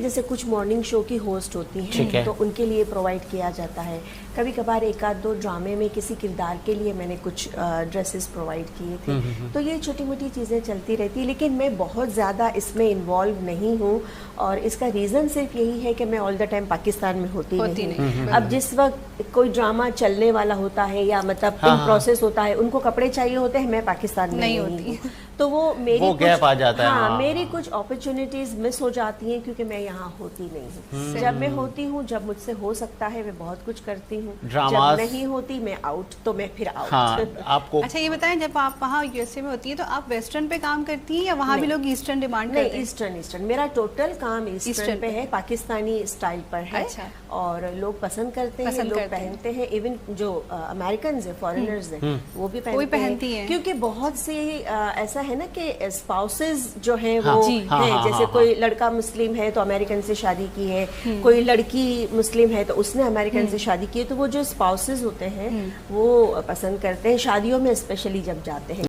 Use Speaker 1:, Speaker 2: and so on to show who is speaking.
Speaker 1: جیسے کچھ morning show کی ہوسٹ ہوتی ہیں تو ان کے لیے پرووائڈ کیا جاتا ہے. کبھی کبھار ایک آدھ دو ڈرامے میں کسی کردار کے لیے میں نے کچھ ڈریسز پرووائڈ کیے تھے. تو یہ چھوٹی موٹی چیزیں چلتی رہتی, لیکن میں بہت زیادہ اس میں انوالو نہیں ہوں, اور اس کا ریزن صرف یہی ہے کہ میں آل دا ٹائم پاکستان میں ہوتی نہیں. اب جس وقت کوئی ڈرامہ چلنے والا ہوتا ہے یا مطلب ان پروسیس ہوتا ہے, ان کو کپڑے چاہیے ہوتے ہیں, میں پاکستان میں نہیں ہوتی, تو وہ میری
Speaker 2: گیپ آ جاتا ہے.
Speaker 1: ہاں, میری کچھ اپرچونیٹیز مس ہو جاتی ہیں کیونکہ میں یہاں ہوتی نہیں ہوں. جب میں ہوتی ہوں, جب مجھ سے ہو سکتا ہے, میں بہت کچھ کرتی ہوں. جب نہیں ہوتی میں آؤٹ, تو میں پھر آؤٹ.
Speaker 2: آپ کو
Speaker 3: اچھا یہ بتائیں, جب آپ وہاں یو ایس اے میں ہوتی ہیں تو آپ ویسٹرن پہ کام کرتی ہیں یا وہاں بھی لوگ ایسٹرن ڈیمانڈ کرتے ہیں؟
Speaker 1: ایسٹرن میرا ٹوٹل کام ایسٹرن پہ ہے, پاکستانی اسٹائل پر ہے, اور لوگ پسند کرتے ہیں, لوگ پہنتے ہیں. ایون جو امریکنز ہیں, فارینرز ہیں, وہ بھی پہنتی ہیں, کیونکہ بہت سی ایسا ہے نا کہ اسپاؤسز جو ہیں وہ ہیں, جیسے کوئی لڑکا مسلم ہے تو امریکن سے شادی کی ہے, کوئی لڑکی مسلم ہے تو اس نے امریکن سے شادی کی ہے, تو وہ جو اسپاؤسز ہوتے ہیں وہ پسند کرتے ہیں شادیوں میں اسپیشلی جب جاتے ہیں.